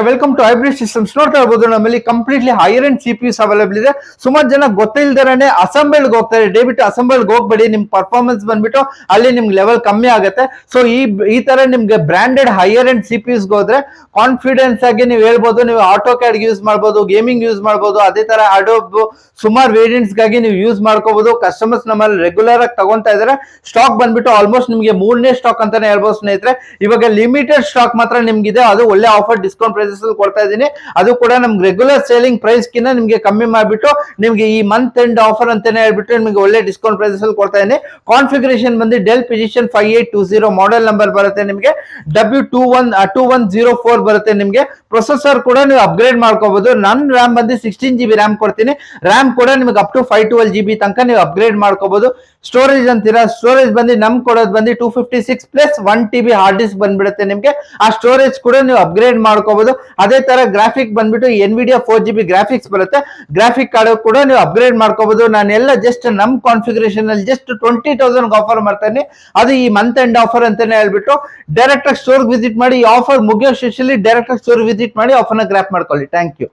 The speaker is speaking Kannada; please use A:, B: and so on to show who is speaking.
A: Welcome to hybrid systems. ನೋಡ್ತಾ ಇರಬಹುದು ನಮ್ಮಲ್ಲಿ ಕಂಪ್ಲೀಟ್ಲಿ ಹೈಯರ್ ಅಂಡ್ ಸಿಪಿಯುಸ್ ಅವೈಲೇಬಲ್ ಇದೆ. ಸುಮಾರು ಜನ ಗೊತ್ತಿಲ್ದರನೆ ಅಸೆಂಬಲ್ಡ್ ಹೋಗ್ತಾರೆ. ದಯವಿಟ್ಟು ಅಸೆಂಬಲ್ಡ್ ಹೋಗ್ಬೇಡಿ, ನಿಮ್ ಪರ್ಫಾರ್ಮೆನ್ಸ್ ಬಂದ್ಬಿಟ್ಟು ಅಲ್ಲಿ ನಿಮ್ಗೆ ಲೆವೆಲ್ ಕಮ್ಮಿ ಆಗುತ್ತೆ. ಸೊ ಈ ತರ ನಿಮ್ಗೆ ಬ್ರಾಂಡೆಡ್ ಹೈಯರ್ ಅಂಡ್ ಸಿಪಿಯುಸ್ ಹೋದ್ರೆ ಕಾನ್ಫಿಡೆನ್ಸ್ ಆಗಿ ನೀವು ಹೇಳ್ಬೋದು, ನೀವು ಆಟೋ ಕ್ಯಾಡ್ ಯೂಸ್ ಮಾಡ್ಬೋದು, ಗೇಮಿಂಗ್ ಯೂಸ್ ಮಾಡ್ಬೋದು, ಅದೇ ತರ ಅಡೋಬ್ ಸುಮಾರು ವೇರಿಯಂಟ್ಸ್ ಗಾಗಿ ನೀವು ಯೂಸ್ ಮಾಡ್ಕೋಬಹುದು. ಕಸ್ಟಮರ್ಸ್ ನಮ್ಮಲ್ಲಿ ರೆಗ್ಯುಲರ್ ಆಗಿ ತಗೊಂತಾ ಇದಾರೆ. ಸ್ಟಾಕ್ ಬಂದ್ಬಿಟ್ಟು ಆಲ್ಮೋಸ್ಟ್ ನಿಮಗೆ 3ನೇ ಸ್ಟಾಕ್ ಅಂತಾನೆ ಹೇಳ್ಬೋದು ಸ್ನೇಹಿತರೆ. ಇವಾಗ ಲಿಮಿಟೆಡ್ ಸ್ಟಾಕ್ ಮಾತ್ರ ನಿಮ್ಗಿದೆ, ಅದು ಒಳ್ಳೆ ಆಫರ್ ಡಿಸ್ಕೌಂಟ್ ಪ್ರೈಸಸ್ ಕೊಡ್ತಾ ಇದೀನಿ. ಅದು ಕೂಡ ನಮ್ಗೆ ರೆಗ್ಯುಲರ್ ಸೇಲಿಂಗ್ ಪ್ರೈಸ್ ಕಿಂತ ನಿಮ್ಗೆ ಕಮ್ಮಿ ಮಾಡ್ಬಿಟ್ಟು ನಿಮ್ಗೆ ಈ ಮಂತ್ ಎಂಡ್ ಆಫರ್ ಅಂತಾನೆ ಹೇಳ್ಬಿಟ್ಟು ನಿಮ್ಗೆ ಒಳ್ಳೆ ಡಿಸ್ಕೌಂಟ್ ಪ್ರೈಸಸ್ ಕೊಡ್ತಾ ಇದೀನಿ. ಕಾನ್ಫಿಗರೇಷನ್ ಬಂದು ಡೆಲ್ ಪ್ರಿಸಿಷನ್ 5820 ಮಾಡೆಲ್ ನಂಬರ್ ಬರುತ್ತೆ. ನಿಮಗೆ W2104 ಬರುತ್ತೆ. ನಿಮ್ಗೆ ಪ್ರೊಸೆಸರ್ ಕೂಡ ನೀವು ಅಪ್ಗ್ರೇಡ್ ಮಾಡ್ಕೋಬಹುದು. ನನ್ನ ರ್ಯಾಮ್ ಬಂದು 16 GB ರ್ಯಾಮ್ ಕೊಡ್ತೀನಿ. ರ್ಯಾಮ್ ಕೂಡ ನಿಮ್ಗೆ ಅಪ್ ಟು 512 GB ತನಕ ನೀವು ಅಪ್ಗ್ರೇಡ್ ಮಾಡ್ಕೋಬಹುದು. ಸ್ಟೋರೇಜ್ ಅಂತೀರಾ, ಸ್ಟೋರೇಜ್ ಬಂದು ನಮ್ ಕೊಡೋದು ಬಂದು 256 ಪ್ಲಸ್ 1 TB ಹಾರ್ಡ್ ಡಿಸ್ಕ್ ಬಂದ್ಬಿಡುತ್ತೆ. ನಿಮ್ಗೆ ಆ ಸ್ಟೋರೇಜ್ ಕೂಡ ನೀವು ಅಪ್ಗ್ರೇಡ್ ಮಾಡ್ಕೋಬಹುದು. ಅದೇ ತರ ಗ್ರಾಫಿಕ್ ಬಂದ್ಬಿಟ್ಟು NVIDIA 4 GB ಗ್ರಾಫಿಕ್ಸ್ ಬರುತ್ತೆ. ಗ್ರಾಫಿಕ್ ಕಾರ್ಡ್ ಕೂಡ ನೀವು ಅಪ್ಗ್ರೇಡ್ ಮಾಡ್ಕೋಬಹುದು. ನಾನೆಲ್ಲ ಜಸ್ಟ್ ನಮ್ ಕಾನ್ಫಿಗರೇಷನ್ ಅಲ್ಲಿ ಜಸ್ಟ್ 20,000 ಆಫರ್ ಮಾಡ್ತೇನೆ. ಅದು ಈ ಮಂತ್ ಎಂಡ್ ಆಫರ್ ಅಂತಾನೆ ಹೇಳ್ಬಿಟ್ಟು ಡೈರೆಕ್ಟ್ ಆಗಿ ಸ್ಟೋರ್ ವಿಸಿಟ್ ಮಾಡಿ. ಈ ಆಫರ್ ಮುಗಿಯೋ ಶೇಷದಲ್ಲಿ ಡೈರೆಕ್ಟ್ ಆಗಿ ಸ್ಟೋರ್ ವಿಸಿಟ್ ಮಾಡಿ ಆಫರ್ನ ಗ್ರಾಪ್ ಮಾಡ್ಕೊಳ್ಳಿ. Thank you.